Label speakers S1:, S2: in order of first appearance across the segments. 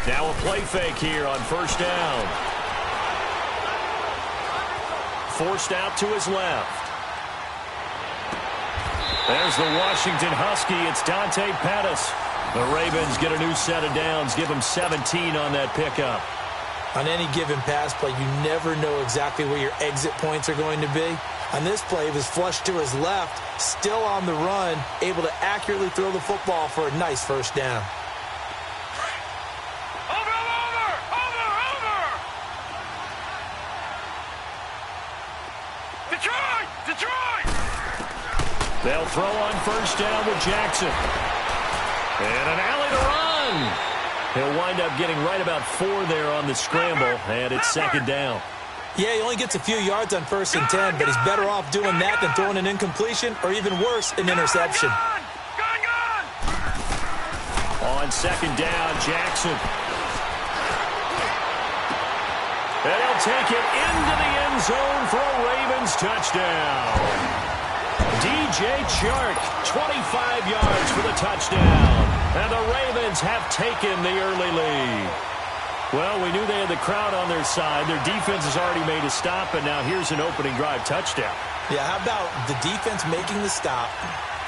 S1: Now a play fake here on first down. Forced out to his left. There's the Washington Husky. It's Dante Pettis. The Ravens get a new set of downs. Give him 17 on that pickup.
S2: On any given pass play, you never know exactly where your exit points are going to be. On this play, he was flushed to his left, still on the run, able to accurately throw the football for a nice first down.
S1: They'll throw on first down with Jackson. And an alley to run. He'll wind up getting right about 4 there on the scramble, and it's second down.
S2: Yeah, he only gets a few yards on 1st and 10, but he's better off doing that than throwing an incompletion or even worse, an interception.
S1: On second down, Jackson. And he'll take it into the end zone for a Ravens touchdown. DJ Chark, 25 yards for the touchdown. And the Ravens have taken the early lead. Well, we knew they had the crowd on their side. Their defense has already made a stop, and now here's an opening drive touchdown.
S2: Yeah, how about the defense making the stop,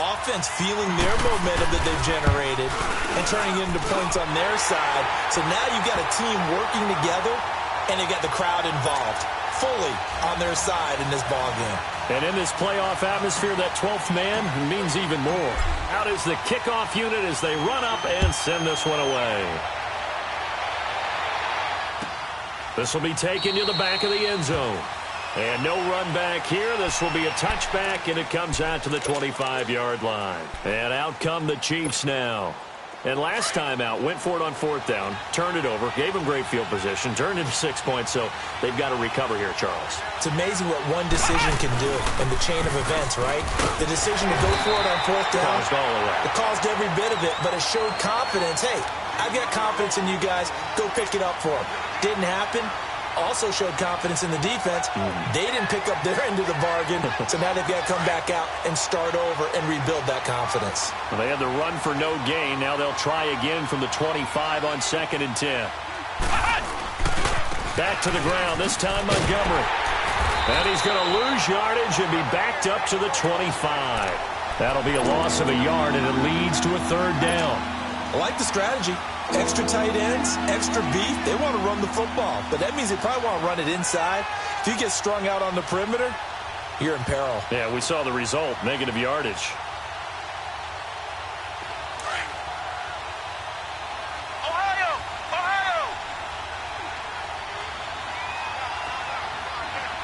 S2: offense feeling their momentum that they've generated, and turning into points on their side. So now you've got a team working together, and they've got the crowd involved fully on their side in this ballgame.
S1: And in this playoff atmosphere, that 12th man means even more. Out is the kickoff unit as they run up and send this one away. This will be taken to the back of the end zone. And no run back here. This will be a touchback, and it comes out to the 25-yard line. And out come the Chiefs now. And last time out, went for it on 4th down, turned it over, gave them great field position, turned into 6 points, so they've got to recover here, Charles.
S2: It's amazing what one decision can do in the chain of events, right? The decision to go for it on 4th down,
S1: caused all of that.
S2: It caused every bit of it, but it showed confidence. Hey, I've got confidence in you guys. Go pick it up for them. Didn't happen. Also showed confidence in the defense. They didn't pick up their end of the bargain, so now they've got to come back out and start over and rebuild that confidence.
S1: Well, they had the run for no gain. Now they'll try again from the 25 on 2nd and 10. Back to the ground, this time Montgomery. And he's going to lose yardage and be backed up to the 25. That'll be a loss of a yard, and it leads to a 3rd down.
S2: I like the strategy. Extra tight ends, extra beef. They want to run the football, but that means they probably want to run it inside. If you get strung out on the perimeter, you're in peril.
S1: Yeah, we saw the result, negative yardage.
S3: Ohio!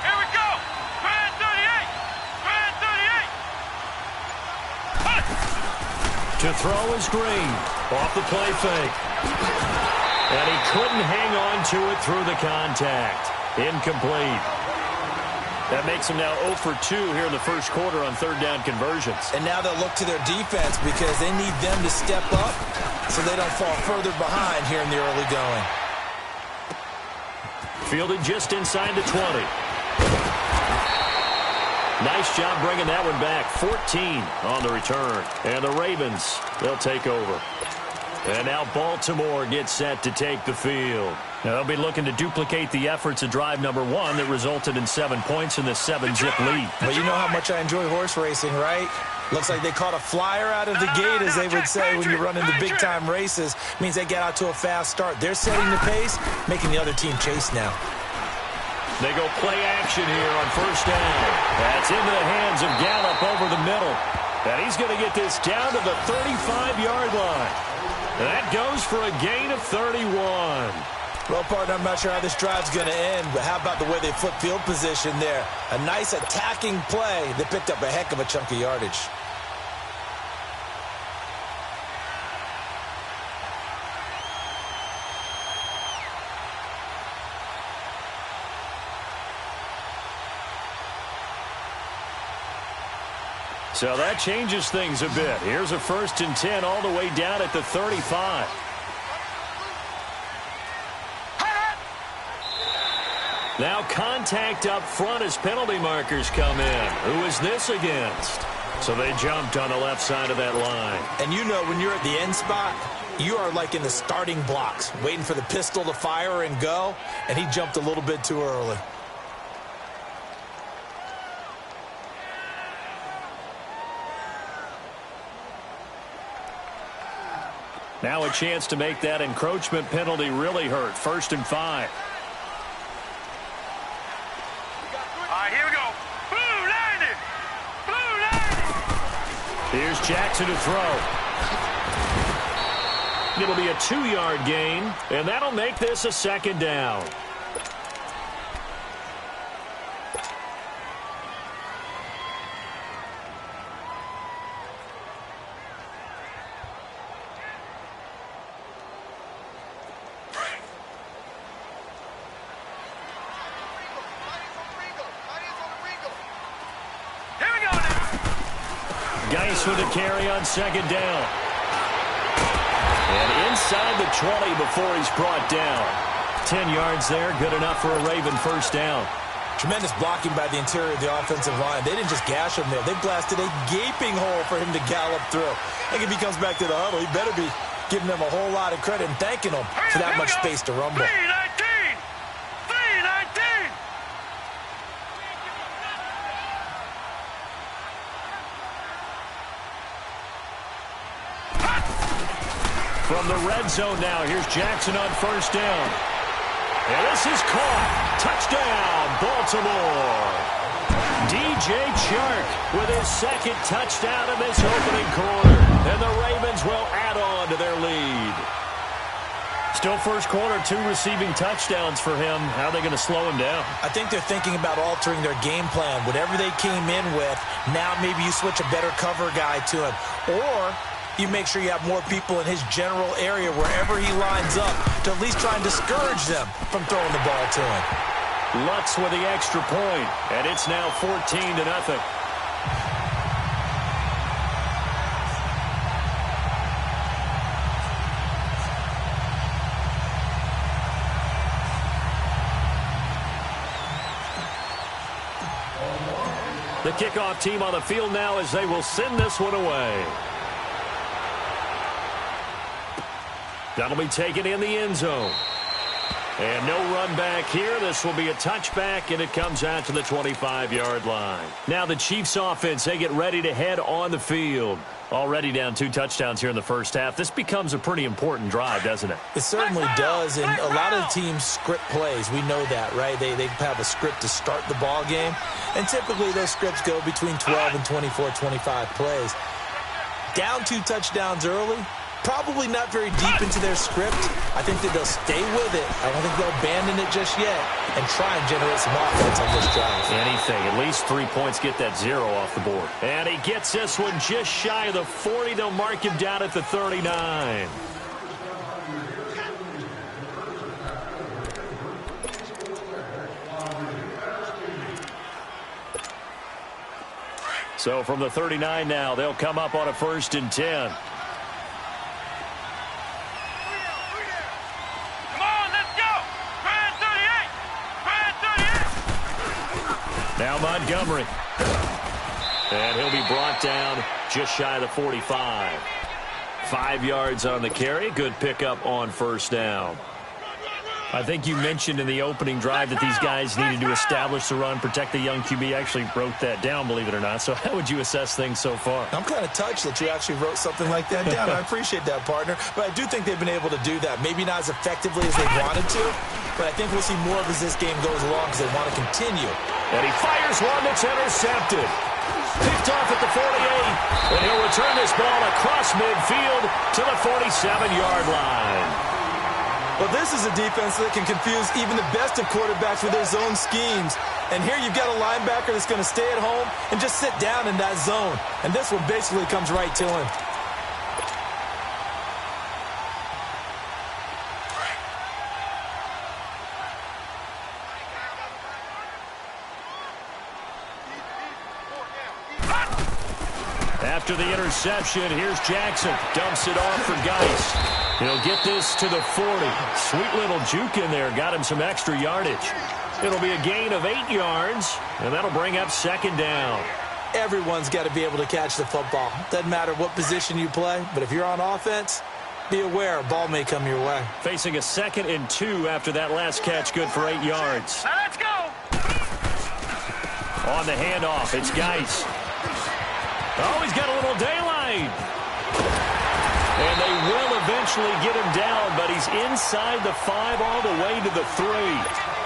S3: Here we go! Grand 38!
S1: To throw is Green. Off the play fake. And he couldn't hang on to it through the contact. Incomplete. That makes them now 0 for 2 here in the first quarter on 3rd down conversions.
S2: And now they'll look to their defense because they need them to step up so they don't fall further behind here in the early going.
S1: Fielded just inside the 20. Nice job bringing that one back. 14 on the return. And the Ravens, they'll take over. And now Baltimore gets set to take the field. Now they'll be looking to duplicate the efforts of drive number 1 that resulted in 7 points in the 7-zip lead.
S2: But you know how much I enjoy horse racing, right? Looks like they caught a flyer out of the gate, as they would say when you're running the big-time races. Means they get out to a fast start. They're setting the pace, making the other team chase now.
S1: They go play action here on 1st down. That's into the hands of Gallup over the middle. And he's going to get this down to the 35-yard line. That goes for a gain of 31.
S2: Well, partner, I'm not sure how this drive's going to end, but how about the way they flip field position there? A nice attacking play that picked up a heck of a chunk of yardage.
S1: So that changes things a bit. Here's a 1st and 10 all the way down at the 35. Now contact up front as penalty markers come in. Who is this against? So they jumped on the left side of that line.
S2: And you know when you're at the end spot, You are like in the starting blocks, waiting for the pistol to fire and go, and he jumped a little bit too early.
S1: Now a chance to make that encroachment penalty really hurt. 1st and 5.
S3: All right, here we go. Blue landed. Blue landed.
S1: Here's Jackson to throw. It'll be a 2-yard gain, and that'll make this a 2nd down. Geis with a carry on 2nd down. And inside the 20 before he's brought down. 10 yards there, good enough for a Raven 1st down.
S2: Tremendous blocking by the interior of the offensive line. They didn't just gash him there. They blasted a gaping hole for him to gallop through. I think if he comes back to the huddle, he better be giving them a whole lot of credit and thanking them for that much space to rumble.
S3: 319. 319.
S1: From the red zone now, here's Jackson on 1st down. And this is caught. Touchdown, Baltimore. DJ Chark with his 2nd touchdown in this opening quarter. And the Ravens will add on to their lead. Still 1st quarter, 2 receiving touchdowns for him. How are they going to slow him down?
S2: I think they're thinking about altering their game plan. Whatever they came in with, now maybe you switch a better cover guy to him. Or you make sure you have more people in his general area wherever he lines up to at least try and discourage them from throwing the ball to him.
S1: Lutz with the extra point, and it's now 14-0. The kickoff team on the field now as they will send this one away. That'll be taken in the end zone. And no run back here. This will be a touchback, and it comes out to the 25-yard line. Now the Chiefs offense, they get ready to head on the field. Already down 2 touchdowns here in the 1st half. This becomes a pretty important drive, doesn't it?
S2: It certainly does, and a lot of the teams script plays. We know that, right? They have a script to start the ball game, and typically those scripts go between 12 and 24, 25 plays. Down 2 touchdowns early, probably not very deep into their script. I think that they'll stay with it. I don't think they'll abandon it just yet and try and generate some offense on this drive.
S1: Anything. At least 3 points, get that 0 off the board. And he gets this one just shy of the 40. They'll mark him down at the 39. So from the 39 now, they'll come up on a 1st and 10. Now Montgomery. And he'll be brought down just shy of the 45. 5 yards on the carry. Good pickup on 1st down. I think you mentioned in the opening drive that these guys needed to establish the run, protect the young QB. I actually wrote that down, believe it or not. So how would you assess things so far?
S2: I'm kind of touched that you actually wrote something like that down. I appreciate that, partner. But I do think they've been able to do that. Maybe not as effectively as they wanted to, but I think we'll see more of as this game goes along because they want to continue.
S1: And he fires one that's intercepted. Picked off at the 48, and he'll return this ball across midfield to the 47-yard line.
S2: Well, this is a defense that can confuse even the best of quarterbacks with their zone schemes. And here you've got a linebacker that's going to stay at home and just sit down in that zone. And this one basically comes right to him.
S1: After the interception, here's Jackson. Dumps it off for Geis. He'll get this to the 40. Sweet little juke in there. Got him some extra yardage. It'll be a gain of 8 yards, and that'll bring up 2nd down.
S2: Everyone's got to be able to catch the football. Doesn't matter what position you play, but if you're on offense, be aware, a ball may come your way.
S1: Facing a 2nd and 2 after that last catch, good for 8 yards.
S3: Now let's go.
S1: On the handoff, it's Geis. Oh, he's got a little daylight. And they will eventually get him down, but he's inside the 5 all the way to the 3.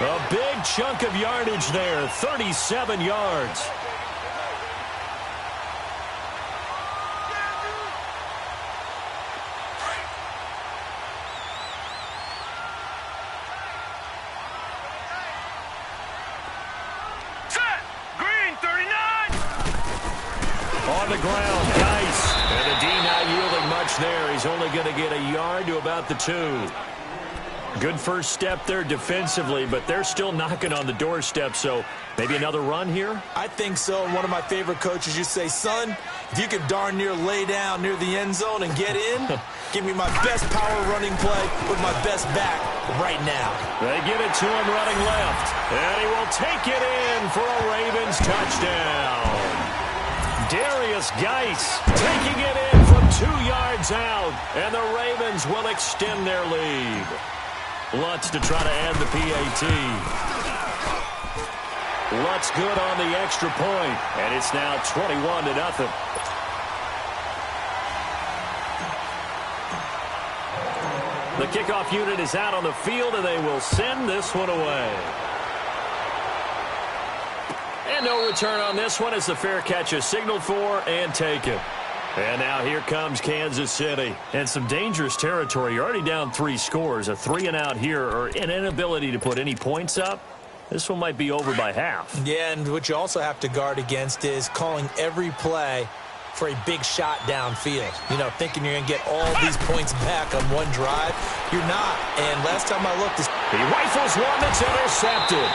S1: A big chunk of yardage there, 37 yards. On the ground, Geis. And the D not yielding much there. He's only going to get a yard to about the 2. Good first step there defensively, but they're still knocking on the doorstep, so maybe another run here?
S2: I think so. And one of my favorite coaches used to say, son, if you could darn near lay down near the end zone and get in, give me my best power running play with my best back right now.
S1: They give it to him running left, and he will take it in for a Ravens touchdown. Darius Geis taking it in from 2 yards out, and the Ravens will extend their lead. Lutz to try to add the PAT. Lutz good on the extra point, and it's now 21-0. The kickoff unit is out on the field, and they will send this one away. And no return on this one as the fair catch is signaled for and taken. And now here comes Kansas City. And some dangerous territory. You're already down 3 scores. A 3-and-out here or an inability to put any points up. This one might be over by half.
S2: Yeah, and what you also have to guard against is calling every play for a big shot downfield. You know, thinking you're going to get all these points back on one drive. You're not. And last time I looked,
S1: he rifles one that's intercepted.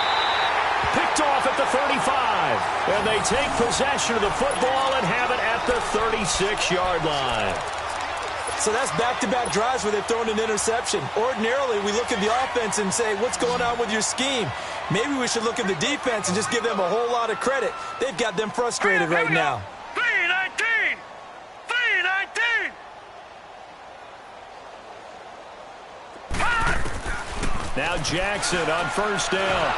S1: Picked off at the 35. And they take possession of the football and have it at the 36-yard line.
S2: So that's back-to-back drives where they've thrown an interception. Ordinarily, we look at the offense and say, what's going on with your scheme? Maybe we should look at the defense and just give them a whole lot of credit. They've got them frustrated right now.
S3: 3-19! 3-19!
S1: Now Jackson on first down.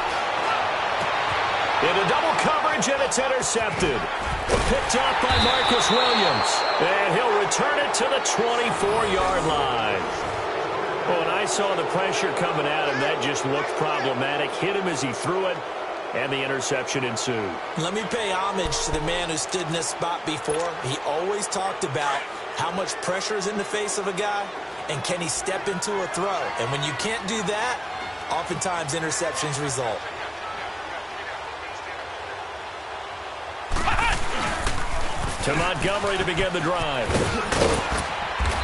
S1: Into double coverage, and it's intercepted. Picked up by Marcus Williams. And he'll return it to the 24-yard line. Well, when I saw the pressure coming at him, that just looked problematic. Hit him as he threw it, and the interception ensued.
S2: Let me pay homage to the man who stood in this spot before. He always talked about how much pressure is in the face of a guy, and can he step into a throw. And when you can't do that, oftentimes interceptions result.
S1: To Montgomery to begin the drive.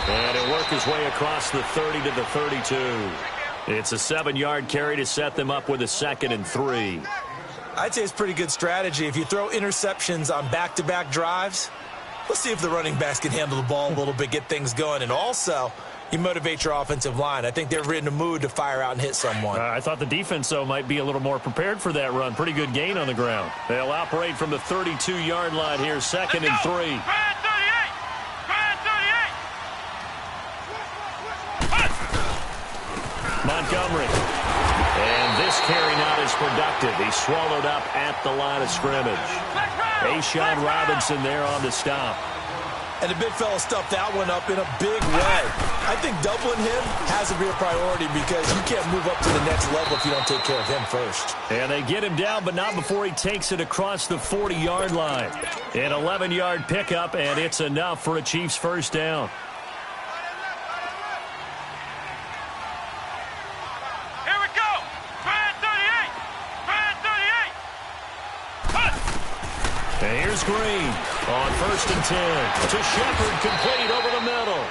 S1: And he'll work his way across the 30 to the 32. It's a 7-yard carry to set them up with a 2nd and 3.
S2: I'd say it's pretty good strategy. If you throw interceptions on back-to-back drives, let's see if the running backs can handle the ball a little bit, get things going. And also, you motivate your offensive line. I think they're in a mood to fire out and hit someone.
S1: I thought the defense, though, might be a little more prepared for that run. Pretty good gain on the ground. They'll operate from the 32-yard line here, 2nd and 3.
S3: Brad 38! Brad 38!
S1: Montgomery. And this carry not as productive. He's swallowed up at the line of scrimmage. A'Shawn Robinson there on the stop.
S2: And the big fella stuffed that one up in a big way. I think doubling him has to be a priority because you can't move up to the next level if you don't take care of him first.
S1: And they get him down, but not before he takes it across the 40-yard line. An 11-yard pickup, and it's enough for a Chiefs first down.
S3: Here we go! Brad 38! Brad 38!
S1: And here's Green on 1st and 10. To Shepard, complete over the middle.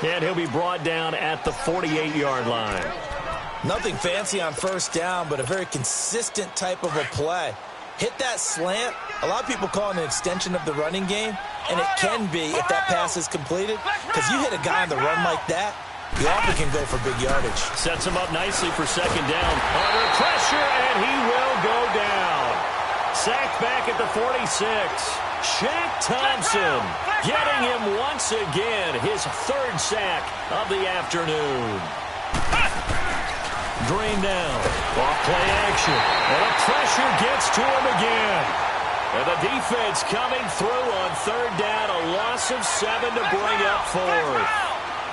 S1: And he'll be brought down at the 48-yard line.
S2: Nothing fancy on first down, but a very consistent type of a play. Hit that slant. A lot of people call it an extension of the running game, and it can be if that pass is completed, because you hit a guy on the run like that, you often can go for big yardage.
S1: Sets him up nicely for 2nd down. Under pressure, and he will go down. Sacked back at the 46. Shaq Thompson Getting him once again, his third sack of the afternoon. Green down, off play action, and a pressure gets to him again. And the defense coming through on third down, a loss of 7 to bring up fourth.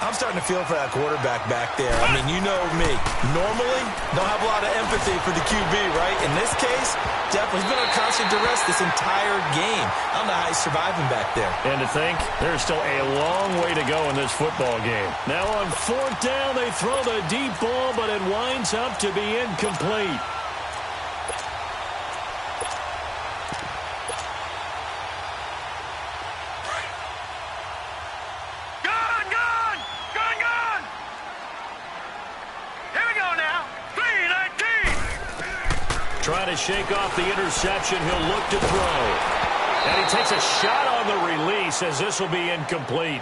S2: I'm starting to feel for that quarterback back there. I mean, you know me. Normally, don't have a lot of empathy for the QB, right? In this case, definitely. He's been on constant duress this entire game. I don't know how he's surviving back there.
S1: And to think, there's still a long way to go in this football game. Now on fourth down, they throw the deep ball, but it winds up to be incomplete. Trying to shake off the interception. He'll look to throw. And he takes a shot on the release as this will be incomplete.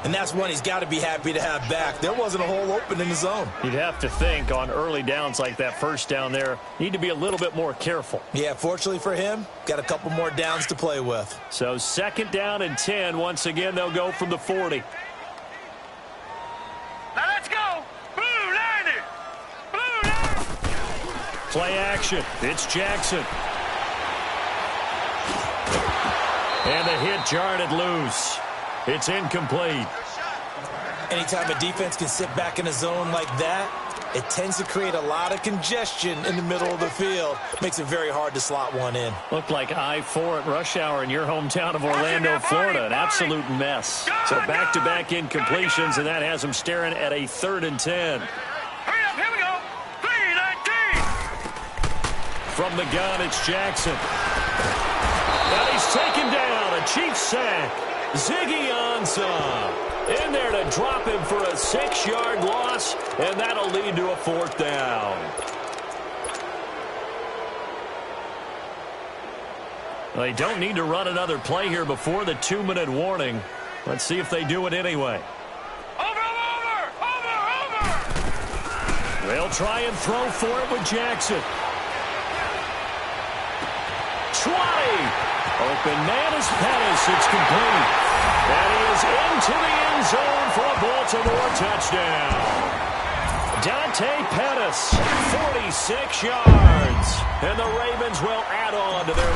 S2: And that's one he's got to be happy to have back. There wasn't a hole open in the zone.
S1: You'd have to think on early downs like that first down there, need to be a little bit more careful.
S2: Yeah, fortunately for him, got a couple more downs to play with.
S1: So second down and 10. Once again, they'll go from the 40.
S3: Now let's go. Blue line it. Blue line.
S1: Play action. It's Jackson. And the hit jarred it loose. It's incomplete.
S2: Anytime a defense can sit back in a zone like that, it tends to create a lot of congestion in the middle of the field. Makes it very hard to slot one in.
S1: Looked like I-4 at rush hour in your hometown of Orlando, Florida. An absolute mess. So back-to-back incompletions, and that has them staring at a 3rd and 10.
S3: Hurry up, here we go. 3-19.
S1: From the gun, it's Jackson. And he's taken down. A Chiefs sack. Ziggy Ansah in there to drop him for a 6-yard loss, and that'll lead to a 4th down. They don't need to run another play here before the 2-minute warning. Let's see if they do it anyway.
S3: Over.
S1: They'll try and throw for it with Jackson. 20. Open man is Pettis. It's complete. And he is into the end zone for a Baltimore touchdown. Dante Pettis, 46 yards. And the Ravens will add on to their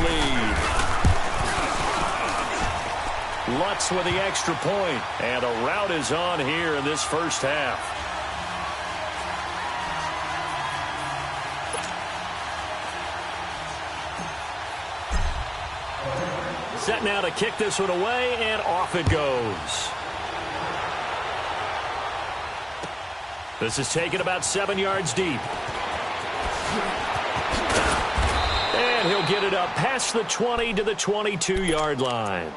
S1: lead. Lutz with the extra point. And a rout is on here in this first half. Set now to kick this one away, and off it goes. This is taken about 7 yards deep. And he'll get it up past the 20 to the 22-yard line.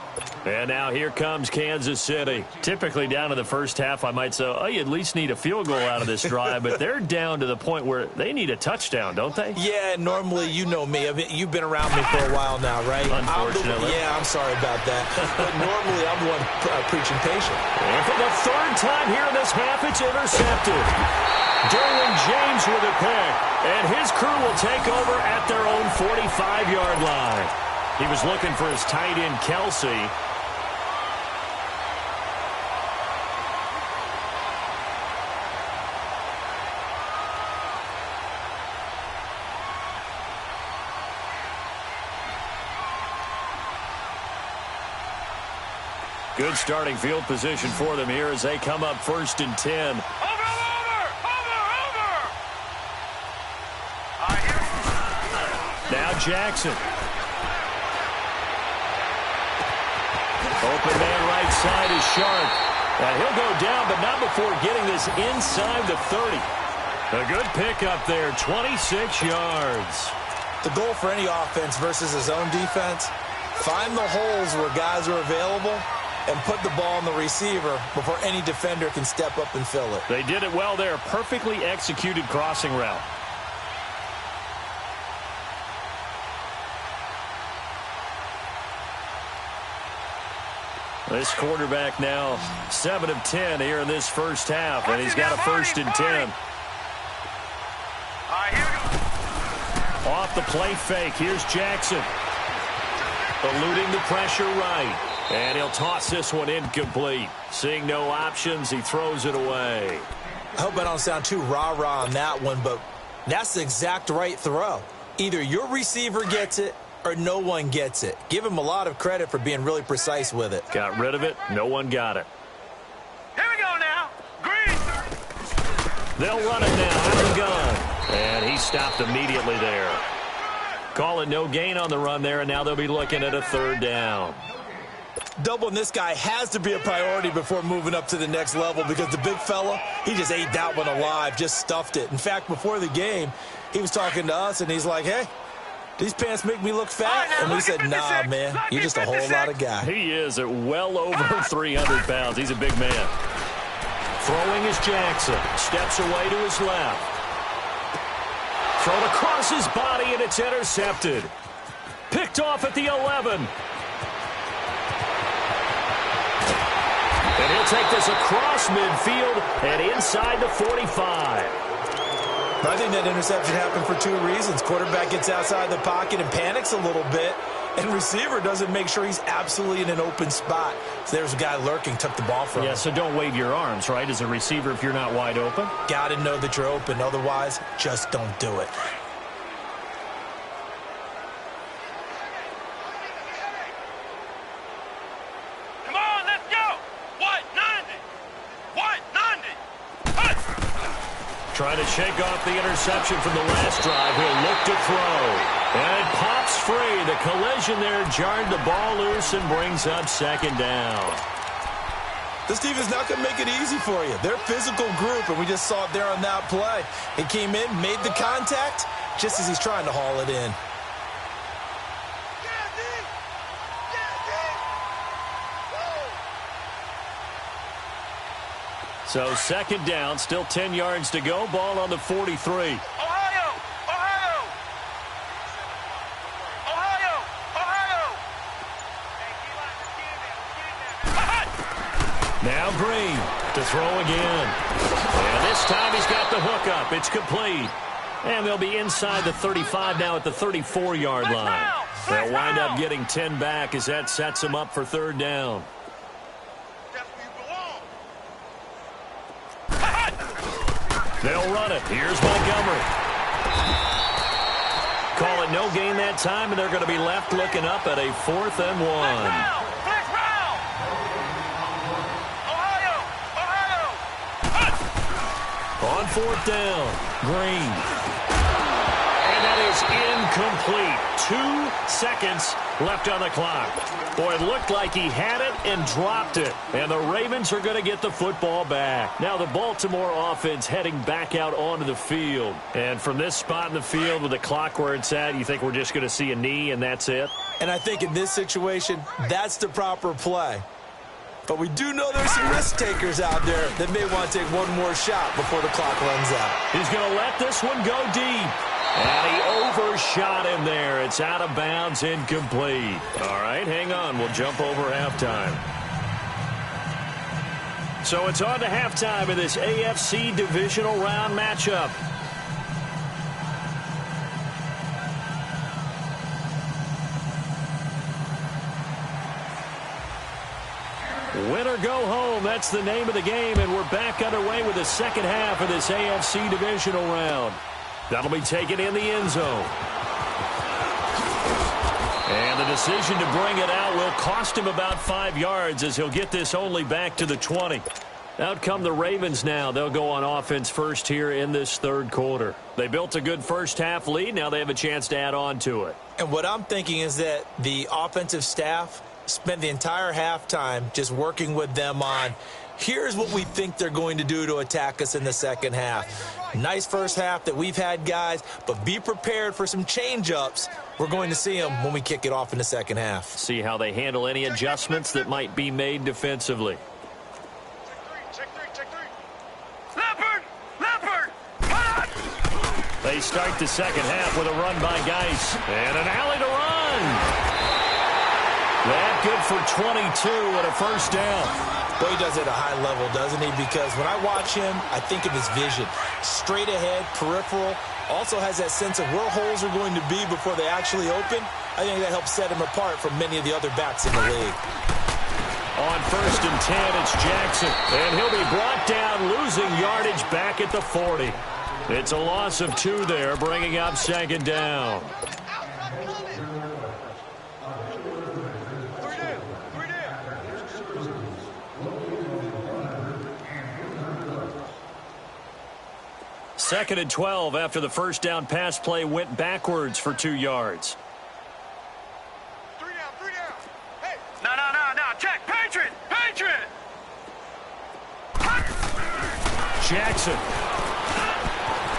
S1: And now here comes Kansas City. Typically down to the first half, I might say, oh, you at least need a field goal out of this drive. But they're down to the point where they need a touchdown, don't they?
S2: Yeah, normally, you know me. I mean, you've been around me for a while now, right?
S1: Unfortunately.
S2: I'm sorry about that. But normally, I'm the one preaching patience.
S1: And for the 3rd time here in this half, it's intercepted. Derwin James with a pick. And his crew will take over at their own 45-yard line. He was looking for his tight end, Kelsey. Good starting field position for them here as they come up 1st and 10.
S3: Over.
S1: Now Jackson. Open man right side is Sharp. And he'll go down, but not before getting this inside the 30. A good pickup there, 26 yards.
S2: The goal for any offense versus a zone defense, find the holes where guys are available and put the ball on the receiver before any defender can step up and fill it.
S1: They did it well there. Perfectly executed crossing route. This quarterback now 7 of 10 here in this first half, and he's got a 1st and 10.
S3: Here we go.
S1: Off the play fake, here's Jackson. Eluding the pressure right. And he'll toss this one incomplete. Seeing no options, he throws it away.
S2: I hope I don't sound too rah-rah on that one, but that's the exact right throw. Either your receiver gets it or no one gets it. Give him a lot of credit for being really precise with it.
S1: Got rid of it. No one got it.
S3: Here we go now. Green.
S1: They'll run it now. Out and gun. And he stopped immediately there. Call it no gain on the run there, and now they'll be looking at a third down.
S2: Doubling this guy has to be a priority before moving up to the next level because the big fella, he just ate that one alive, just stuffed it. In fact, before the game, he was talking to us, and he's like, hey, these pants make me look fat. And we said, nah, man, you're just a whole lot of guy.
S1: He is at well over 300 pounds. He's a big man. Throwing is Jackson. Steps away to his left. Thrown across his body, and it's intercepted. Picked off at the 11. And he'll take this across midfield and inside the 45.
S2: I think that interception happened for two reasons. Quarterback gets outside the pocket and panics a little bit, and receiver doesn't make sure he's absolutely in an open spot. So there's a guy lurking, took the ball from him.
S1: Yeah, so don't wave your arms, right, as a receiver if you're not wide open.
S2: Got to know that you're open. Otherwise, just don't do it.
S3: Come on, let's go. What? 90. What? 90. Hut.
S1: Trying to shake off the interception from the last drive. He'll look to throw. And it pops free. The collision there jarred the ball loose and brings up second down.
S2: This team is not going to make it easy for you. They're a physical group, and we just saw it there on that play. He came in, made the contact, just as he's trying to haul it in.
S1: So second down, still 10 yards to go. Ball on the 43.
S3: Ohio! Ohio! Ohio! Ohio!
S1: Now Green to throw again. And this time he's got the hook up. It's complete. And they'll be inside the 35 now at the 34-yard line. They'll wind up getting 10 back as that sets them up for third down. They'll run it. Here's Montgomery. Call it no gain that time, and they're going to be left looking up at a 4th and 1.
S3: Flex round! Ohio! Ohio!
S1: On 4th down, Green. And that is incomplete. 2 seconds left on the clock. Boy, it looked like he had it and dropped it. And the Ravens are going to get the football back. Now the Baltimore offense heading back out onto the field. And from this spot in the field with the clock where it's at, you think we're just going to see a knee and that's it?
S2: And I think in this situation, that's the proper play. But we do know there's some risk takers out there that may want to take one more shot before the clock runs out.
S1: He's going to let this one go deep. And he overshot him there. It's out of bounds, incomplete. All right, hang on. We'll jump over halftime. So it's on to halftime in this AFC divisional round matchup. Win or go home, that's the name of the game, and we're back underway with the second half of this AFC divisional round. That'll be taken in the end zone. And the decision to bring it out will cost him about 5 yards as he'll get this only back to the 20. Out come the Ravens now. They'll go on offense first here in this third quarter. They built a good first half lead. Now they have a chance to add on to it.
S2: And what I'm thinking is that the offensive staff spent the entire halftime just working with them on, here's what we think they're going to do to attack us in the second half. Nice first half that we've had, guys, but be prepared for some change-ups. We're going to see them when we kick it off in the second half.
S1: See how they handle any adjustments that might be made defensively.
S3: Check three. Leopard!
S1: They start the second half with a run by Geis. And an alley to run. That good for 22 and a first down.
S2: Boy, he does it at a high level, doesn't he? Because when I watch him, I think of his vision. Straight ahead, peripheral. Also has that sense of where holes are going to be before they actually open. I think that helps set him apart from many of the other backs in the league.
S1: On 1st and 10, it's Jackson. And he'll be brought down, losing yardage back at the 40. It's a loss of 2 there, bringing up 2nd down. Second and 12 after the first down pass play went backwards for 2 yards.
S3: 3 down. Hey. No. Check. Patriot.
S1: Jackson.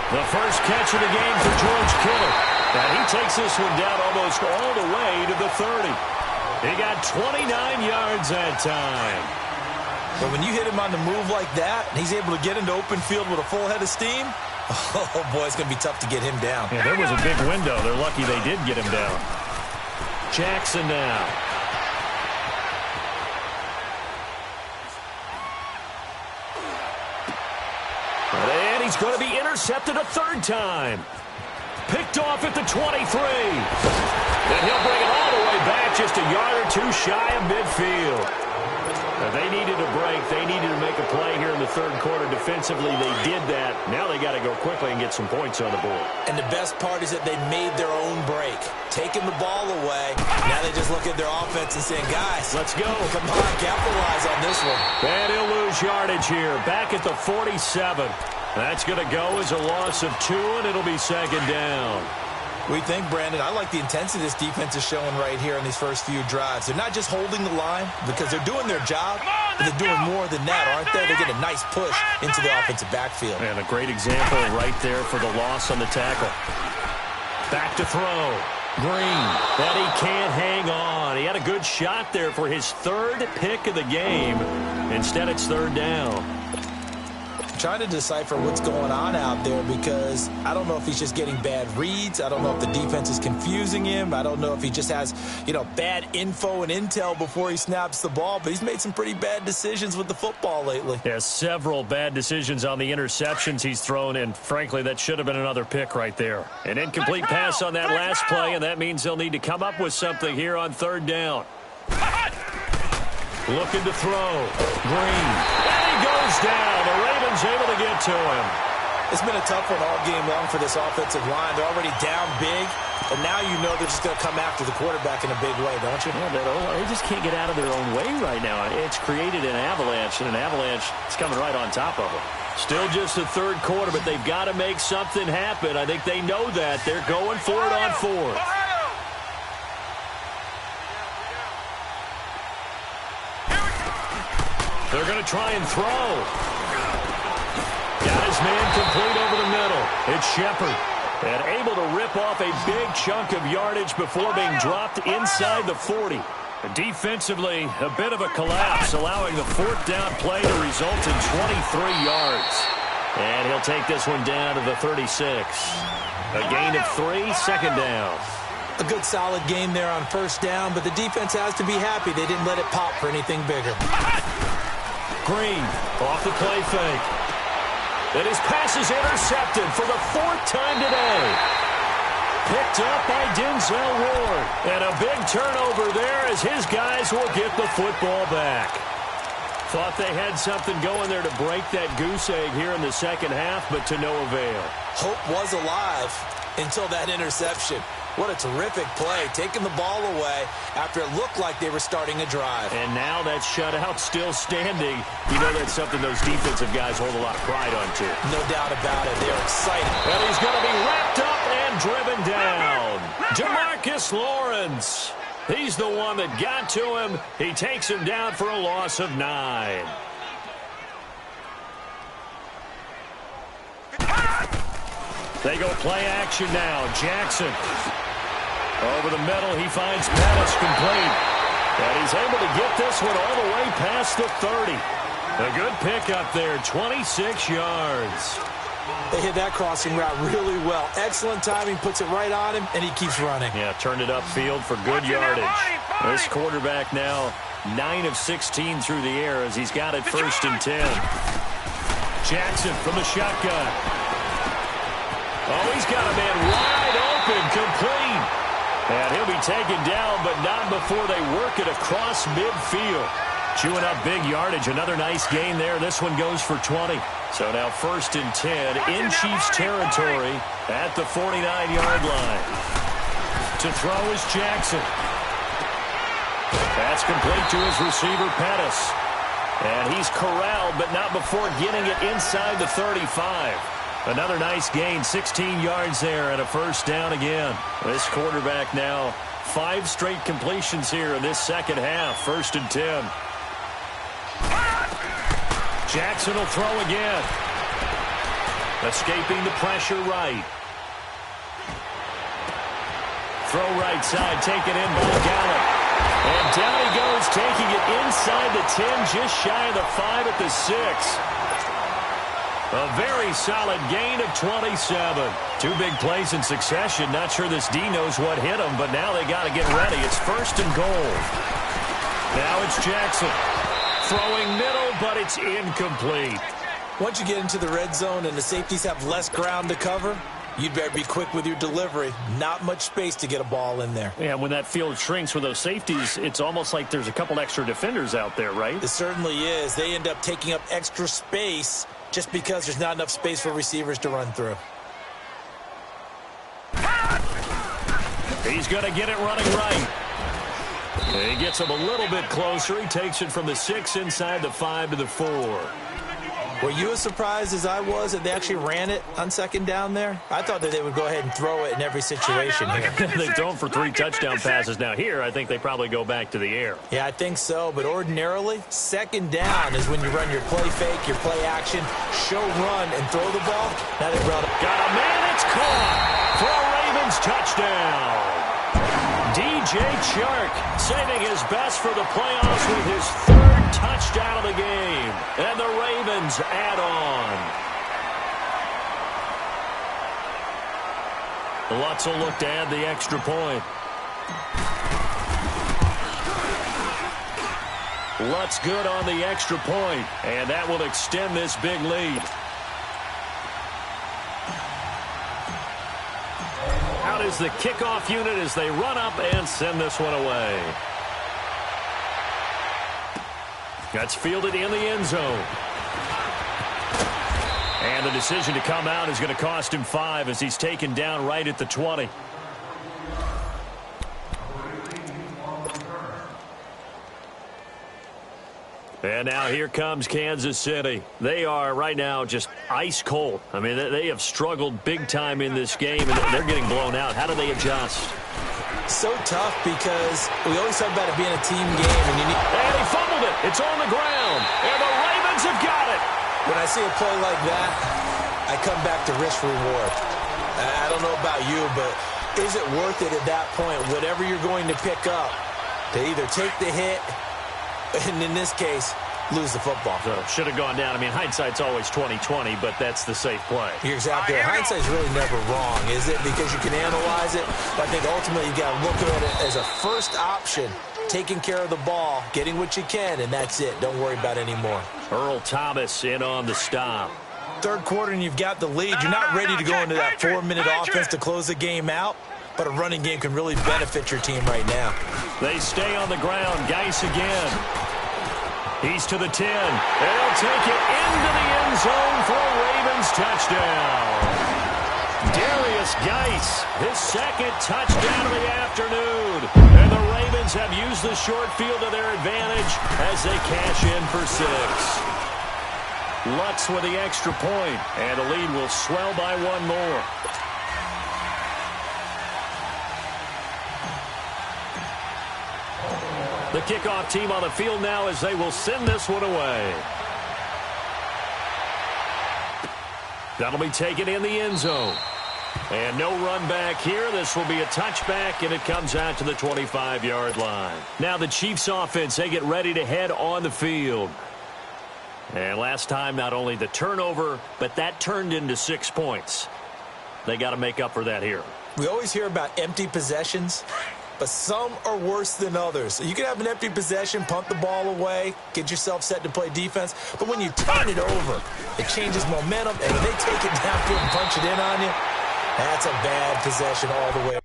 S1: The first catch of the game for George Kittle. And he takes this one down almost all the way to the 30. He got 29 yards that time.
S2: But when you hit him on the move like that, and he's able to get into open field with a full head of steam, oh, boy, it's going to be tough to get him down.
S1: Yeah, there was a big window. They're lucky they did get him down. Jackson now. And he's going to be intercepted a 3rd time. Picked off at the 23. And he'll bring it all the way back just a yard or 2 shy of midfield. They needed a break. They needed to make a play here in the 3rd quarter. Defensively, they did that. Now they got to go quickly and get some points on the board.
S2: And the best part is that they made their own break. Taking the ball away. Now they just look at their offense and saying, guys,
S1: let's go.
S2: Come on, capitalize on this one.
S1: And he'll lose yardage here. Back at the 47. That's going to go as a loss of 2, and it'll be 2nd down.
S2: We think, Brandon, I like the intensity this defense is showing right here in these first few drives. They're not just holding the line because they're doing their job, but they're doing more than that, aren't they? They get a nice push into the offensive backfield.
S1: And a great example right there for the loss on the tackle. Back to throw. Green. But he can't hang on. He had a good shot there for his 3rd pick of the game. Instead, it's 3rd down.
S2: Trying to decipher what's going on out there because I don't know if he's just getting bad reads. I don't know if the defense is confusing him. I don't know if he just has, bad info and intel before he snaps the ball, but he's made some pretty bad decisions with the football lately.
S1: Yeah, several bad decisions on the interceptions he's thrown, and frankly, that should have been another pick right there. An incomplete pass on that last play, and that means they'll need to come up with something here on 3rd down. Looking to throw. Green. And he goes down. The Ravens able to get to him.
S2: It's been a tough one all game long for this offensive line. They're already down big, and now you know they're just going to come after the quarterback in a big way, don't you?
S1: Yeah, they just can't get out of their own way right now. It's created an avalanche, and an avalanche is coming right on top of them. Still just the 3rd quarter, but they've got to make something happen. I think they know that. They're going for it on 4th. They're going to try and throw. Got his man complete over the middle. It's Shepard. And able to rip off a big chunk of yardage before being dropped inside the 40. Defensively, a bit of a collapse, allowing the 4th down play to result in 23 yards. And he'll take this one down to the 36. A gain of 3, 2nd down.
S2: A good solid game there on 1st down, but the defense has to be happy they didn't let it pop for anything bigger.
S1: Green off the play fake. And his pass is intercepted for the 4th time today. Picked up by Denzel Ward. And a big turnover there as his guys will get the football back. Thought they had something going there to break that goose egg here in the 2nd half, but to no avail.
S2: Hope was alive until that interception. What a terrific play, taking the ball away after it looked like they were starting a drive.
S1: And now that shutout still standing. You know that's something those defensive guys hold a lot of pride on, too.
S2: No doubt about it. They're excited.
S1: And he's going to be wrapped up and driven down. Demarcus Lawrence. He's the one that got to him. He takes him down for a loss of 9. They go play action now. Jackson. Over the middle, he finds Pettis complete. And he's able to get this one all the way past the 30. A good pickup there, 26 yards.
S2: They hit that crossing route really well. Excellent timing, puts it right on him, and he keeps running.
S1: Yeah, turned it upfield for good yardage. This quarterback now 9 of 16 through the air as he's got it 1st and 10. Jackson from the shotgun. Oh, he's got a man wide open, complete. And he'll be taken down, but not before they work it across midfield. Chewing up big yardage. Another nice gain there. This one goes for 20. So now 1st and 10 in Chiefs territory at the 49-yard line. To throw is Jackson. That's complete to his receiver, Pettis. And he's corralled, but not before getting it inside the 35. Another nice gain, 16 yards there, and a 1st down again. This quarterback now 5 straight completions here in this second half. 1st and 10. Jackson will throw again. Escaping the pressure right. Throw right side, taken in by Gallup. And down he goes, taking it inside the 10, just shy of the 5 at the 6. A very solid gain of 27. 2 big plays in succession. Not sure this D knows what hit him, but now they got to get ready. It's 1st and goal. Now it's Jackson. Throwing middle, but it's incomplete.
S2: Once you get into the red zone and the safeties have less ground to cover, you'd better be quick with your delivery. Not much space to get a ball in there.
S1: Yeah, when that field shrinks with those safeties, it's almost like there's a couple extra defenders out there, right?
S2: It certainly is. They end up taking up extra space just because there's not enough space for receivers to run through.
S1: He's going to get it running right. He gets him a little bit closer. He takes it from the 6 inside the 5 to the 4.
S2: Were you as surprised as I was that they actually ran it on 2nd down there? I thought that they would go ahead and throw it in every situation here.
S1: They throw him for 3 touchdown passes. Now here, I think they probably go back to the air.
S2: Yeah, I think so. But ordinarily, 2nd down is when you run your play fake, your play action, show run, and throw the ball. Now they brought it.
S1: Got a man. It's caught for a Ravens touchdown. DJ Chark saving his best for the playoffs with his 3rd touchdown of the game. And the Ravens add on. Lutz will look to add the extra point. Lutz good on the extra point, and that will extend this big lead. Out is the kickoff unit as they run up and send this one away. That's fielded in the end zone. And the decision to come out is going to cost him 5 as he's taken down right at the 20. And now here comes Kansas City. They are right now just ice cold. I mean, they have struggled big time in this game, and they're getting blown out. How do they adjust?
S2: So tough because we always talk about it being a team game. And
S1: he fumbled it. It's on the ground. And the Ravens have got it.
S2: When I see a play like that, I come back to risk reward. I don't know about you, but is it worth it at that point, whatever you're going to pick up, to either take the hit, and in this case, lose the football?
S1: So should have gone down. I mean, hindsight's always 20/20, but that's the safe play.
S2: You're exactly right. Hindsight's really never wrong, is it? Because you can analyze it. But I think ultimately you got to look at it as a first option, taking care of the ball, getting what you can, and that's it. Don't worry about any more.
S1: Earl Thomas in on the stop.
S2: 3rd quarter and you've got the lead. You're not ready to go into that 4-minute offense to close the game out, but a running game can really benefit your team right now.
S1: They stay on the ground. Geis again. He's to the 10. They'll take it into the end zone for a Ravens touchdown. Darius Geis, his 2nd touchdown of the afternoon. And the Ravens have used the short field to their advantage as they cash in for 6. Lutz with the extra point, and the lead will swell by 1 more. The kickoff team on the field now as they will send this one away. That'll be taken in the end zone. And no run back here. This will be a touchback, and it comes out to the 25-yard line. Now the Chiefs offense, they get ready to head on the field. And last time, not only the turnover, but that turned into 6 points. They got to make up for that here.
S2: We always hear about empty possessions, but some are worse than others. You can have an empty possession, punt the ball away, get yourself set to play defense, but when you turn it over, it changes momentum, and when they take it downfield and punch it in on you, that's a bad possession all the way.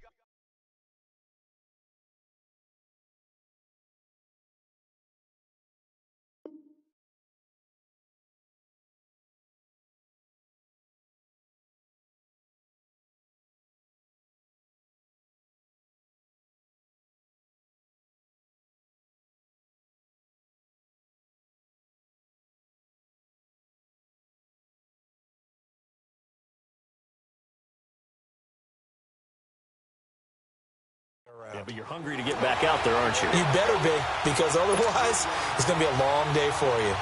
S1: Yeah, but you're hungry to get back out there, aren't you?
S2: You better be, because otherwise it's going to be a long day for you.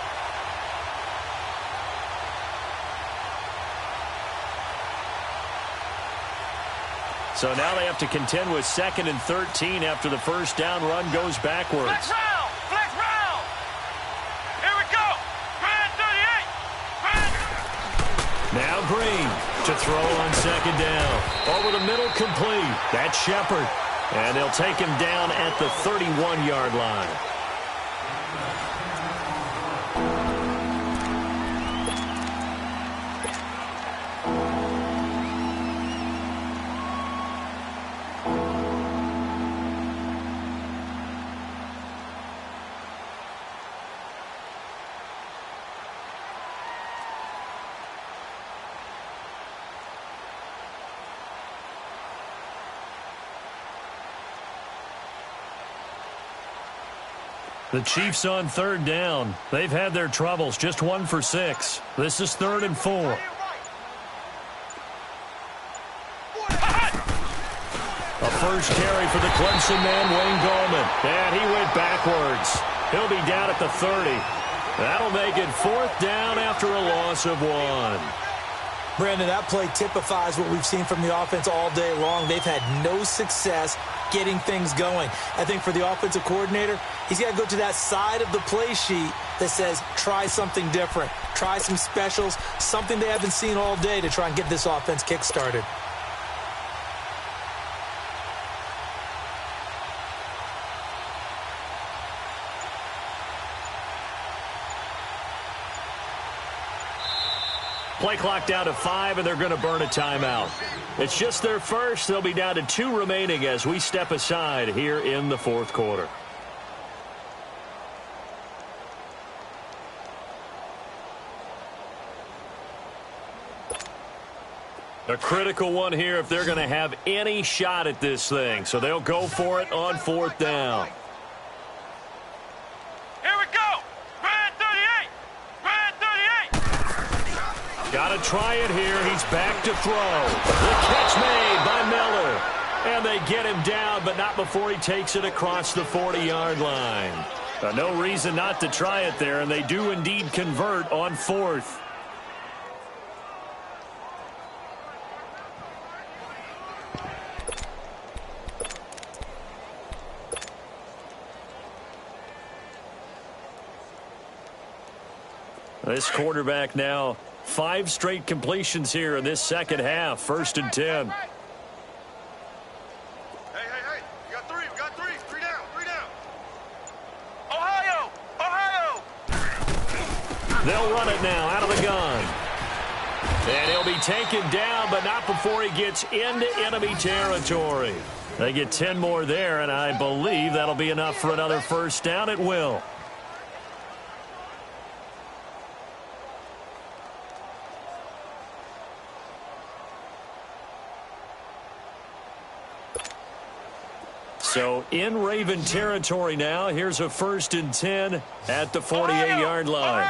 S1: So now they have to contend with 2nd and 13 after the first down run goes backwards.
S3: Flex round! Flex round! Here we go! Grand 38!
S1: Now Green to throw on 2nd down. Over the middle, complete. That's Shepard. And they'll take him down at the 31-yard line. The Chiefs on 3rd down. They've had their troubles, just 1 for 6. This is 3rd and 4. A first carry for the Clemson man, Wayne Gallman. And he went backwards. He'll be down at the 30. That'll make it 4th down after a loss of 1.
S2: Brandon, that play typifies what we've seen from the offense all day long. They've had no success getting things going. I think for the offensive coordinator, he's got to go to that side of the play sheet that says, try something different. Try some specials, something they haven't seen all day to try and get this offense kick-started.
S1: Play clock down to 5, and they're going to burn a timeout. It's just their first. They'll be down to 2 remaining as we step aside here in the 4th quarter. A critical one here if they're going to have any shot at this thing. So they'll go for it on 4th down. Got to try it here. He's back to throw. The catch made by Miller. And they get him down, but not before he takes it across the 40-yard line. No reason not to try it there, and they do indeed convert on 4th. This quarterback now 5 straight completions here in this second half. 1st and 10.
S3: Hey, we got 3. We got 3. 3 down. 3 down. Ohio.
S1: They'll run it now out of the gun. And he'll be taken down, but not before he gets into enemy territory. They get 10 more there, and I believe that'll be enough for another first down. It will. So in Raven territory now. Here's a 1st and 10 at the 48-yard line.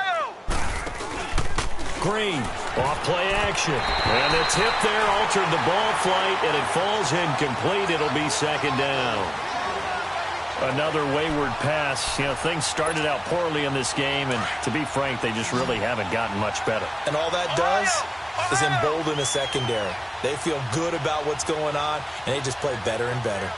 S1: Green, off play action. And the tip there altered the ball flight, and it falls incomplete. It'll be 2nd down. Another wayward pass. You know, things started out poorly in this game, and to be frank, they just really haven't gotten much better.
S2: And all that does is embolden the secondary. They feel good about what's going on, and they just play better and better.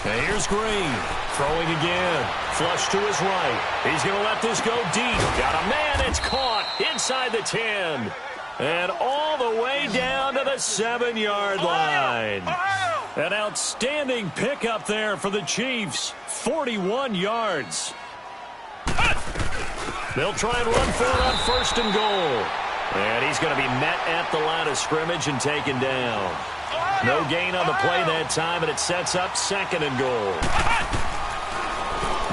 S1: And here's Green, throwing again, flush to his right. He's going to let this go deep. Got a man, it's caught inside the 10. And all the way down to the 7-yard line. An outstanding pickup there for the Chiefs, 41 yards. They'll try and run for it on 1st and goal. And he's going to be met at the line of scrimmage and taken down. No gain on the play that time, and it sets up 2nd and goal.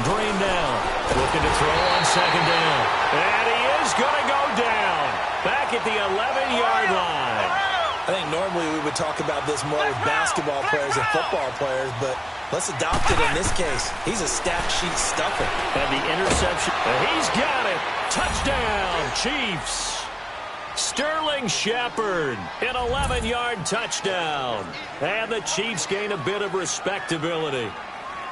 S1: Green down, looking to throw on 2nd down. And he is going to go down, back at the 11-yard line.
S2: I think normally we would talk about this more with basketball players and football players, but let's adopt it in this case. He's a stat sheet stuffer.
S1: And the interception, he's got it. Touchdown, Chiefs. Sterling Shepard, an 11-yard touchdown. And the Chiefs gain a bit of respectability.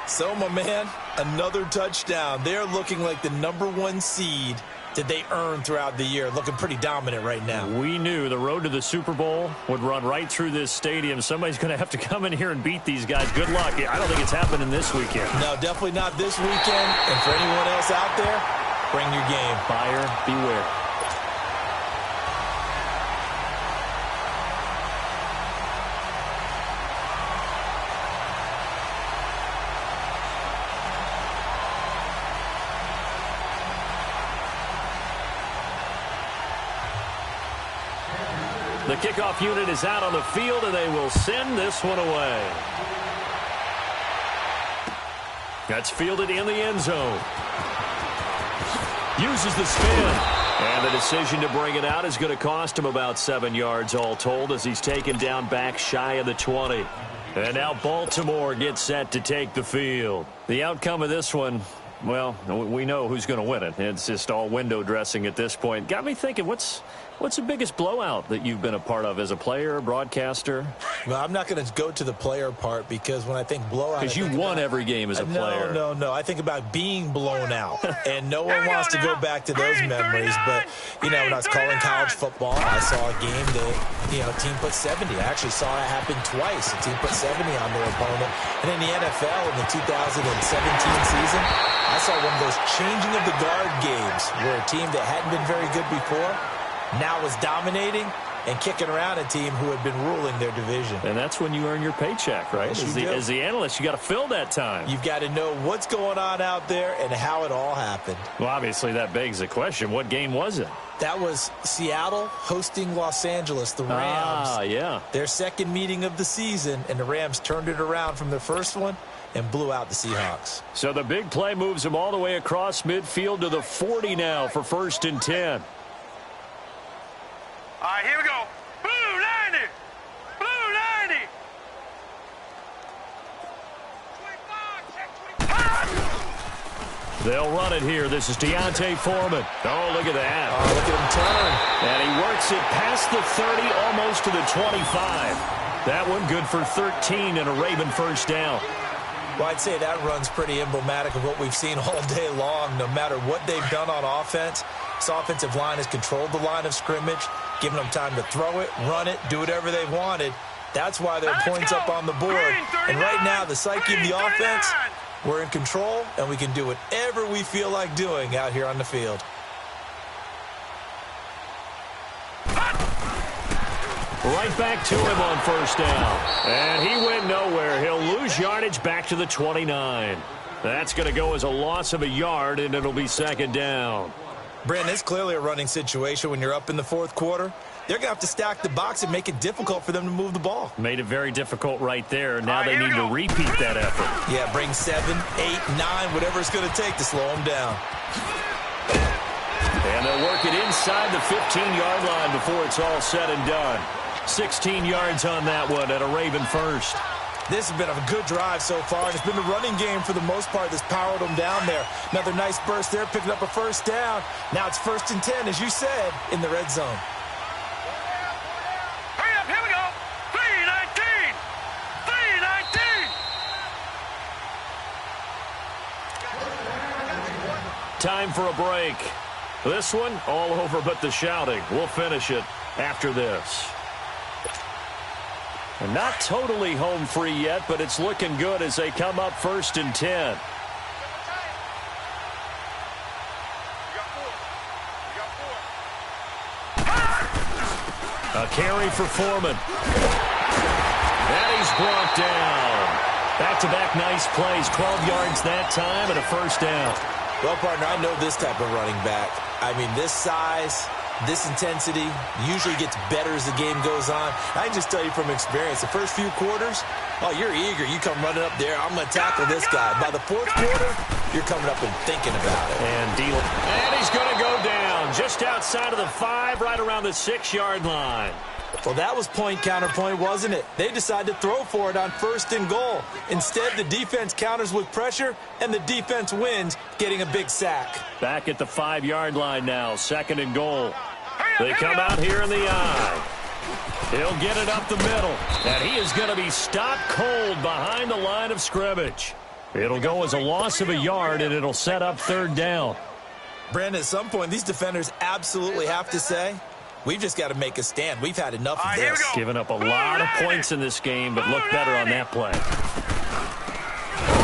S2: So, my man, another touchdown. They're looking like the #1 seed that they earned throughout the year. Looking pretty dominant right now.
S1: We knew the road to the Super Bowl would run right through this stadium. Somebody's going to have to come in here and beat these guys. Good luck. I don't think it's happening this weekend.
S2: No, definitely not this weekend. And for anyone else out there, bring your game.
S1: Buyer beware. The kickoff unit is out on the field, and they will send this one away. That's fielded in the end zone. Uses the spin. And the decision to bring it out is going to cost him about 7 yards all told as he's taken down back shy of the 20. And now Baltimore gets set to take the field. The outcome of this one, well, we know who's going to win it. It's just all window dressing at this point. Got me thinking, what's the biggest blowout that you've been a part of as a player, broadcaster?
S2: Well, I'm not going to go to the player part because when I think blowout...
S1: Because you won every game as a player.
S2: No. I think about being blown out. And no one wants to go back to those memories. But, when I was calling college football, I saw a game that, a team put 70. I actually saw it happen twice. A team put 70 on their opponent. And in the NFL in the 2017 season, I saw one of those changing of the guard games where a team that hadn't been very good before now was dominating and kicking around a team who had been ruling their division.
S1: And that's when you earn your paycheck, right? As the analyst, you got to fill that time.
S2: You've got to know what's going on out there and how it all happened.
S1: Well, obviously that begs the question, what game was it?
S2: That was Seattle hosting Los Angeles, the Rams.
S1: Yeah.
S2: Their second meeting of the season, and the Rams turned it around from their first one and blew out the Seahawks.
S1: So the big play moves them all the way across midfield to the 40 now for 1st and 10.
S3: All right, here we go. Blue 90. Blue 90. 25,
S1: They'll run it here. This is Deontay Foreman. Oh, look at that.
S2: Oh, look at him turn.
S1: And he works it past the 30, almost to the 25. That one good for 13 and a Raven first down.
S2: Well, I'd say that run's pretty emblematic of what we've seen all day long. No matter what they've done on offense, this offensive line has controlled the line of scrimmage, giving them time to throw it, run it, do whatever they wanted. That's why their points up on the board. And right now, the psyche of the offense, we're in control, and we can do whatever we feel like doing out here on the field.
S1: Right back to him on first down. And he went nowhere. He'll lose yardage back to the 29. That's going to go as a loss of a yard, and it'll be 2nd down.
S2: Brandon, it's clearly a running situation when you're up in the 4th quarter. They're going to have to stack the box and make it difficult for them to move the ball.
S1: Made it very difficult right there. Now they need to repeat that effort.
S2: Yeah, bring 7, 8, 9, whatever it's going to take to slow them down.
S1: And they'll work it inside the 15-yard line before it's all said and done. 16 yards on that one at a Raven first.
S2: This has been a good drive so far, and it's been the running game for the most part that's powered them down there. Another nice burst there, picking up a first down. Now it's 1st and 10, as you said, in the red zone.
S3: hurry up, here we go. 319. 319.
S1: Time for a break. This one, all over but the shouting. We'll finish it after this. And not totally home free yet, but it's looking good as they come up 1st and 10. A carry for Foreman. And he's brought down. Back-to-back nice plays. 12 yards that time and a first down.
S2: Well, partner, I know this type of running back. I mean, this size, this intensity usually gets better as the game goes on. I can just tell you from experience, the first few quarters, oh, you're eager. You come running up there, I'm going to tackle this guy. By the 4th quarter, you're coming up and thinking about it.
S1: And he's going to go down just outside of the 5, right around the 6-yard line.
S2: Well, that was point counterpoint, wasn't it? They decided to throw for it on 1st and goal. Instead, the defense counters with pressure, and the defense wins, getting a big sack.
S1: Back at the 5-yard line now, 2nd and goal.
S3: Hurry
S1: They come out here in the eye. He'll get it up the middle, and he is going to be stopped cold behind the line of scrimmage. It'll go as a loss of a yard, and it'll set up 3rd down.
S2: Brandon, at some point, these defenders absolutely have to say, we've just got to make a stand. We've had enough of this.
S1: Giving up a lot of points in this game, but look better on that play.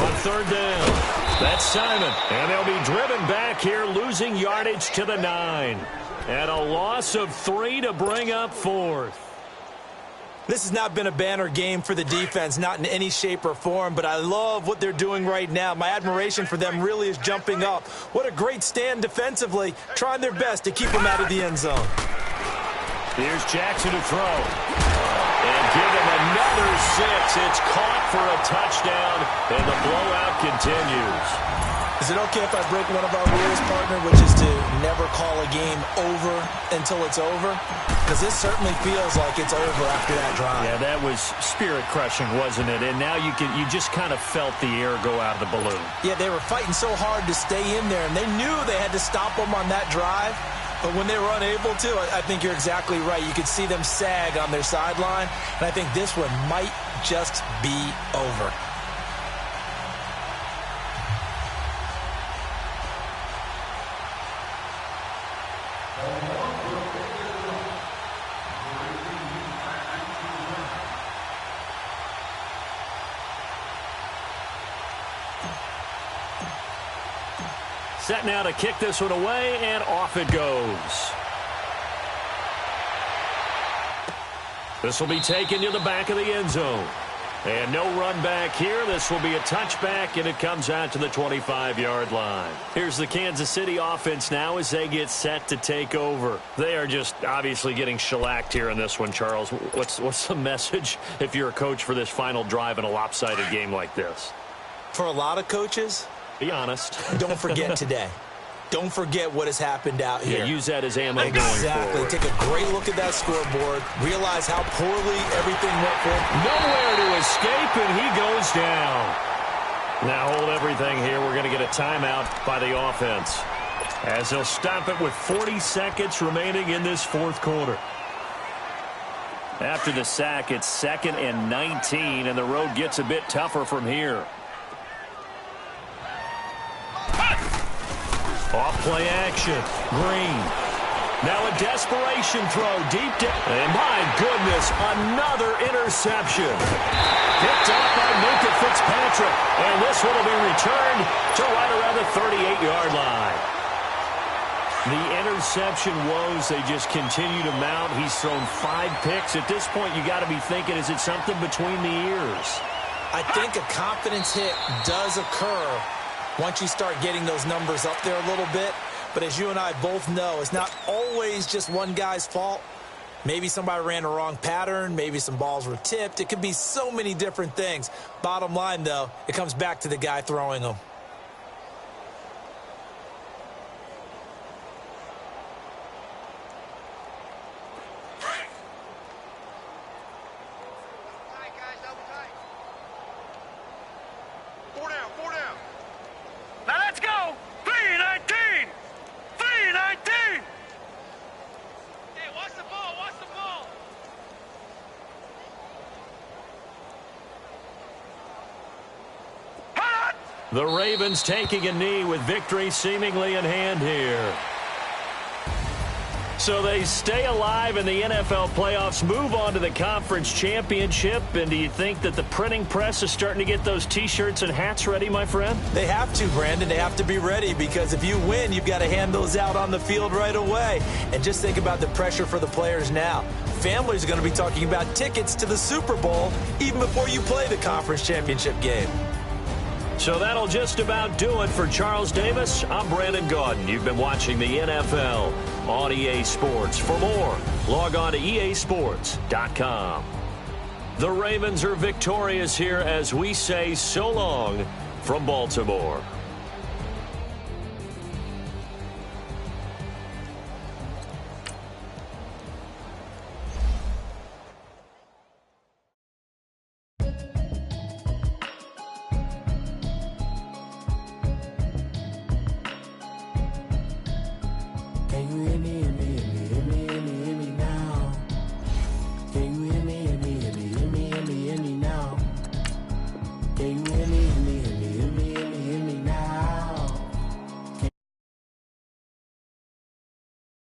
S1: On 3rd down, that's Simon, and they'll be driven back here, losing yardage to the 9. And a loss of 3 to bring up 4th.
S2: This has not been a banner game for the defense, not in any shape or form, but I love what they're doing right now. My admiration for them really is jumping up. What a great stand defensively, trying their best to keep them out of the end zone.
S1: Here's Jackson to throw. And give him another 6. It's caught for a touchdown, and the blowout continues.
S2: Is it okay if I break one of our rules, partner, which is to never call a game over until it's over? Because this certainly feels like it's over after that drive.
S1: Yeah, that was spirit-crushing, wasn't it? And now you just kind of felt the air go out of the balloon.
S2: Yeah, they were fighting so hard to stay in there, and they knew they had to stop them on that drive. But when they were unable to, I think you're exactly right. You could see them sag on their sideline, and I think this one might just be over.
S1: Set now to kick this one away, and off it goes. This will be taken to the back of the end zone. And no run back here. This will be a touchback, and it comes out to the 25-yard line. Here's the Kansas City offense now as they get set to take over. They are just obviously getting shellacked here in this one, Charles. What's the message if you're a coach for this final drive in a lopsided game like this?
S2: For a lot of coaches,
S1: be honest.
S2: Don't forget today. Don't forget what has happened out here.
S1: Yeah, use that as ammo going
S2: Exactly.
S1: forward.
S2: Take a great look at that scoreboard. Realize how poorly everything went for him.
S1: Nowhere to escape, and he goes down. Now hold everything here. We're going to get a timeout by the offense, as they'll stop it with 40 seconds remaining in this 4th quarter. After the sack, it's 2nd and 19, and the road gets a bit tougher from here. Off-play action. Green. Now a desperation throw deep down. And my goodness, another interception. Picked up by Minka Fitzpatrick. And this one will be returned to right around the 38-yard line. The interception woes, they just continue to mount. He's thrown 5 picks. At this point, you got to be thinking, is it something between the ears?
S2: I think a confidence hit does occur once you start getting those numbers up there a little bit. But as you and I both know, it's not always just one guy's fault. Maybe somebody ran a wrong pattern. Maybe some balls were tipped. It could be so many different things. Bottom line, though, it comes back to the guy throwing them.
S1: The Ravens taking a knee with victory seemingly in hand here. So they stay alive in the NFL playoffs, move on to the conference championship. And do you think that the printing press is starting to get those T-shirts and hats ready, my friend?
S2: They have to, Brandon. They have to be ready, because if you win, you've got to hand those out on the field right away. And just think about the pressure for the players now. Families are going to be talking about tickets to the Super Bowl even before you play the conference championship game.
S1: So that'll just about do it for Charles Davis. I'm Brandon Gaudin. You've been watching the NFL on EA Sports. For more, log on to easports.com. The Ravens are victorious here as we say so long from Baltimore.